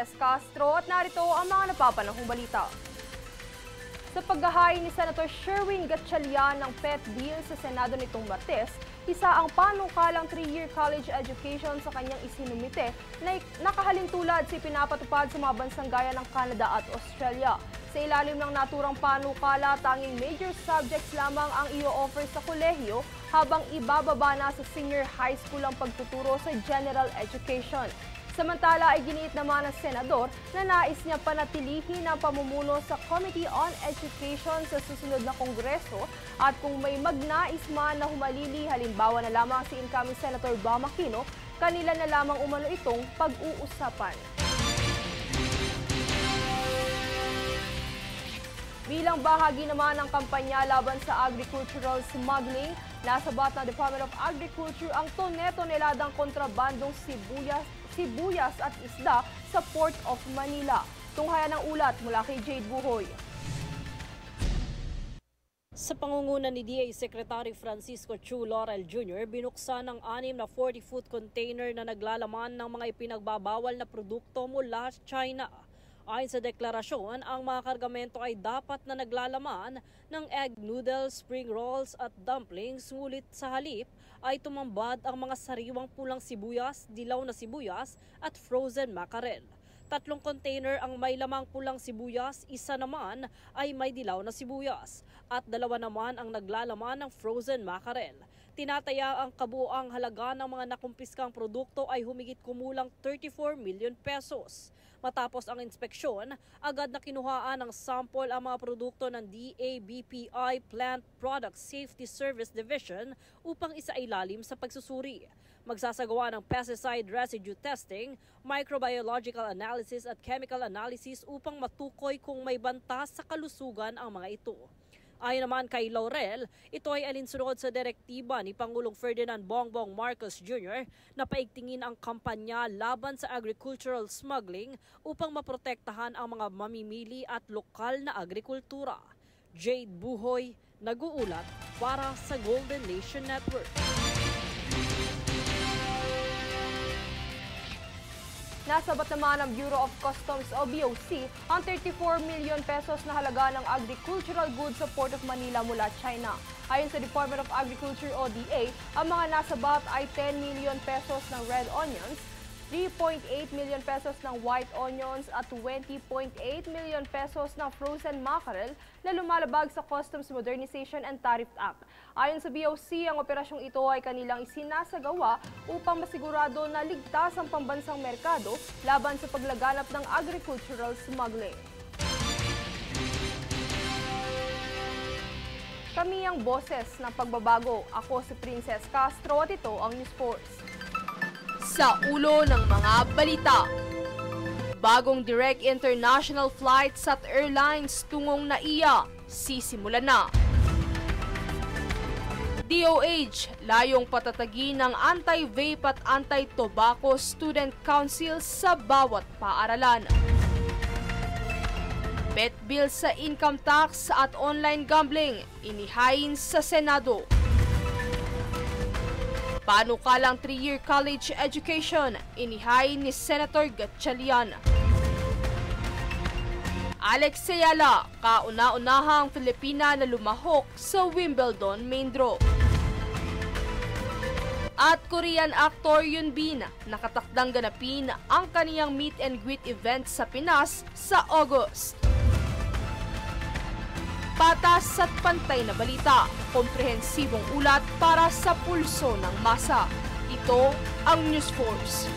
Princes Castro at narito ang mga napapanahong balita. Sa paghahain ni Senator Sherwin Gatchalian ng PET bill sa Senado nitong Martes, isa ang panukalang 3-year college education sa kanyang isinumite na nakahalintulad si pinapatupad sa mga bansang gaya ng Canada at Australia. Sa ilalim ng naturang panukala, tanging major subjects lamang ang i-offer sa kolehiyo habang ibababa na sa senior high school ang pagtuturo sa general education. Samantala ay giniit naman ng senador na nais niya panatilihin ang pamumuno sa Committee on Education sa susunod na kongreso at kung may magnais man na humalili, halimbawa na lamang si incoming Senator Bam Aquino, kanila na lamang umano itong pag-uusapan. Bilang bahagi naman ng kampanya laban sa agricultural smuggling, nasabat ng Department of Agriculture ang tone-toneladang kontrabandong sibuyas at isda sa Port of Manila. Tunghayan ng ulat mula kay Jade Buhoy. Sa pangunguna ni DA Secretary Francisco Chu Laurel Jr., binuksan ang 6 na 40-foot container na naglalaman ng mga ipinagbabawal na produkto mula sa China. Ayon sa deklarasyon, ang mga kargamento ay dapat na naglalaman ng egg noodles, spring rolls at dumplings, ngunit sa halip ay tumambad ang mga sariwang pulang sibuyas, dilaw na sibuyas at frozen mackerel. 3 container ang may lamang pulang sibuyas, isa naman ay may dilaw na sibuyas at 2 naman ang naglalaman ng frozen mackerel. Tinataya ang kabuuang halaga ng mga nakumpiskang produkto ay humigit kumulang 34 million pesos. Matapos ang inspeksyon, agad na kinuhaan ng sample ang mga produkto ng DABPI Plant Product Safety Service Division upang isailalim sa pagsusuri. Magsasagawa ng pesticide residue testing, microbiological analysis at chemical analysis upang matukoy kung may banta sa kalusugan ang mga ito. Ayon naman kay Laurel, ito ay alinsunod sa direktiba ni Pangulong Ferdinand Bongbong Marcos Jr. na paigtingin ang kampanya laban sa agricultural smuggling upang maprotektahan ang mga mamimili at lokal na agrikultura. Jade Buhoy, nag-uulat para sa Golden Nation Network. Nasabat naman ng Bureau of Customs o BOC ang 34 million pesos na halaga ng agricultural goods sa Port of Manila mula China. Ayon sa Department of Agriculture o DA, ang mga nasabat ay 10 million pesos ng red onions, 3.8 million pesos ng white onions at 20.8 million pesos ng frozen mackerel na lumalabag sa Customs Modernization and Tariff Act. Ayon sa BOC, ang operasyong ito ay kanilang isinasagawa upang masigurado na ligtas ang pambansang merkado laban sa paglaganap ng agricultural smuggling. Kami ang boses ng pagbabago. Ako si Princess Castro at ito ang News Force. Sa ulo ng mga balita, bagong direct international flights at airlines tungong NAIA sisimulan na. DOH layong patatagin ng anti-vape at anti-tobacco student council sa bawat paaralan. Bet bill sa income tax at online gambling inihain sa Senado. Panukalang 3-year college education, inihain ni Senator Gatchalian. Alex Ayala, kauna-unahang Filipina na lumahok sa Wimbledon main draw. At Korean actor Yoon Bin, nakatakdang ganapin ang kaniyang meet and greet event sa Pinas sa August. Patas at pantay na balita, komprehensibong ulat para sa pulso ng masa. Ito ang News Force.